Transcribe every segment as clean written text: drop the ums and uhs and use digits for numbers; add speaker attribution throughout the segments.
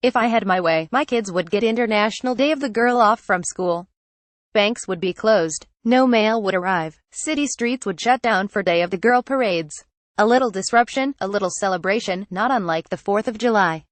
Speaker 1: If I had my way, my kids would get International Day of the Girl off from school. Banks would be closed. No mail would arrive. City streets would shut down for Day of the Girl parades. A little disruption, a little celebration, not unlike the 4th of July.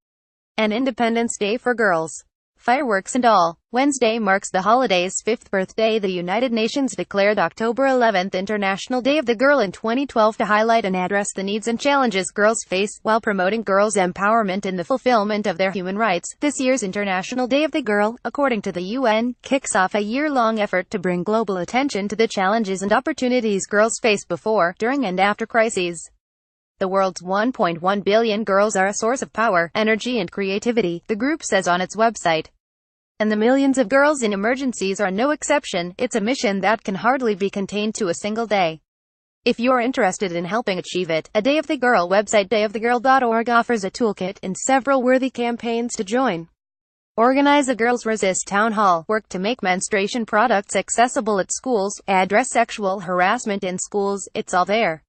Speaker 1: An Independence Day for girls. Fireworks and all. Wednesday marks the holiday's 5th birthday. The United Nations declared October 11th International Day of the Girl in 2012 to highlight and address the needs and challenges girls face, while promoting girls' empowerment and the fulfillment of their human rights. This year's International Day of the Girl, according to the UN, kicks off a year-long effort to bring global attention to the challenges and opportunities girls face before, during and after crises. The world's 1.1 billion girls are a source of power, energy and creativity, the group says on its website. And the millions of girls in emergencies are no exception. It's a mission that can hardly be contained to a single day. If you're interested in helping achieve it, a Day of the Girl website dayofthegirl.org offers a toolkit and several worthy campaigns to join. Organize a Girls Resist town hall, work to make menstruation products accessible at schools, address sexual harassment in schools, it's all there.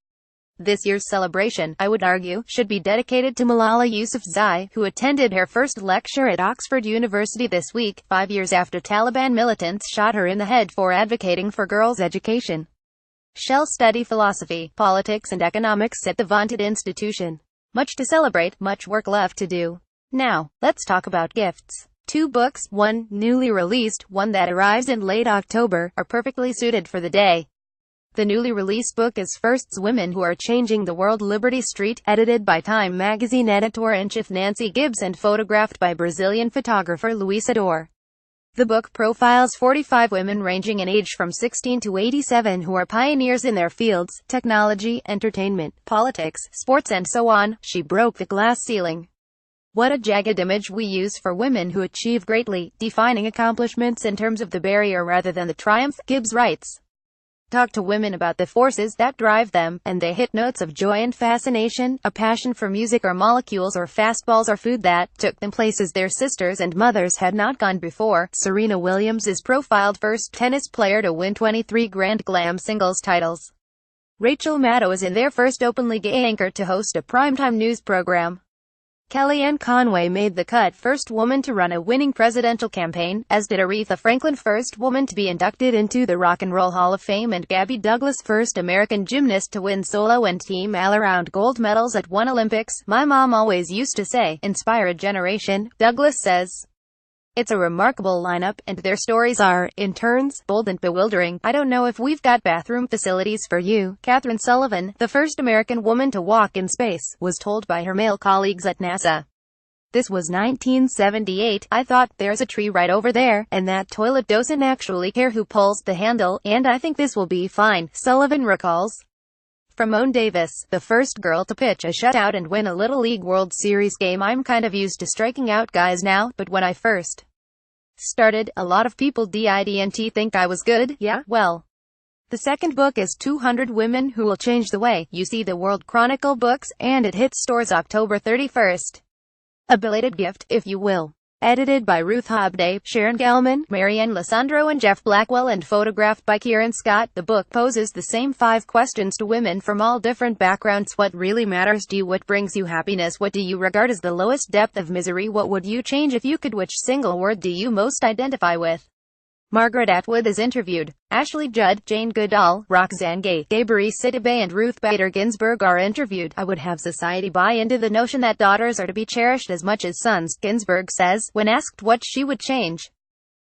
Speaker 1: This year's celebration, I would argue, should be dedicated to Malala Yousafzai, who attended her first lecture at Oxford University this week, 5 years after Taliban militants shot her in the head for advocating for girls' education. She'll study philosophy, politics and economics at the vaunted institution. Much to celebrate, much work left to do. Now, let's talk about gifts. 2 books, one newly released, one that arrives in late October, are perfectly suited for the day. The newly released book is First's Women Who Are Changing the World. Liberty Street, edited by Time magazine editor-in-chief Nancy Gibbs and photographed by Brazilian photographer Luis Ador. The book profiles 45 women ranging in age from 16 to 87 who are pioneers in their fields: technology, entertainment, politics, sports and so on. She broke the glass ceiling. What a jagged image we use for women who achieve greatly, defining accomplishments in terms of the barrier rather than the triumph, Gibbs writes. Talk to women about the forces that drive them, and they hit notes of joy and fascination, a passion for music or molecules or fastballs or food that took them places their sisters and mothers had not gone before. Serena Williams is profiled, first tennis player to win 23 Grand Slam singles titles. Rachel Maddow is in their first openly gay anchor to host a primetime news program. Kellyanne Conway made the cut, first woman to run a winning presidential campaign, as did Aretha Franklin, first woman to be inducted into the Rock and Roll Hall of Fame, and Gabby Douglas, first American gymnast to win solo and team all-around gold medals at one Olympics. My mom always used to say, inspire a generation, Douglas says. It's a remarkable lineup, and their stories are, in turns, bold and bewildering. I don't know if we've got bathroom facilities for you. Catherine Sullivan, the first American woman to walk in space, was told by her male colleagues at NASA. This was 1978. I thought, there's a tree right over there, and that toilet doesn't actually care who pulls the handle, and I think this will be fine, Sullivan recalls. From Moan Davis, the first girl to pitch a shutout and win a Little League World Series game. I'm kind of used to striking out guys now, but when I first started, a lot of people didn't think I was good. Yeah, well. The second book is 200 Women Who Will Change the Way You See the World. Chronicle Books, and it hits stores October 31st. A belated gift, if you will. Edited by Ruth Hobday, Sharon Gelman, Marianne Lissandro and Jeff Blackwell, and photographed by Kieran Scott. The book poses the same 5 questions to women from all different backgrounds. What really matters to you? What brings you happiness? What do you regard as the lowest depth of misery? What would you change if you could? Which single word do you most identify with? Margaret Atwood is interviewed. Ashley Judd, Jane Goodall, Roxane Gay, Gabri Sidibe and Ruth Bader Ginsburg are interviewed. I would have society buy into the notion that daughters are to be cherished as much as sons, Ginsburg says, when asked what she would change.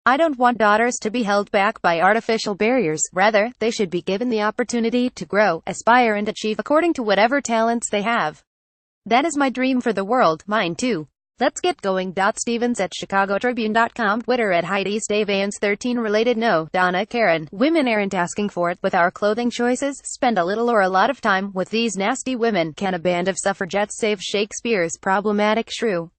Speaker 1: I don't want daughters to be held back by artificial barriers. Rather, they should be given the opportunity to grow, aspire and achieve according to whatever talents they have. That is my dream for the world, mine too. Let's get going. Stevens at ChicagoTribune.com. Twitter at HeidiStayVans13. Related no, Donna Karen. Women aren't asking for it with our clothing choices. Spend a little or a lot of time with these nasty women. Can a band of suffragettes save Shakespeare's problematic shrew?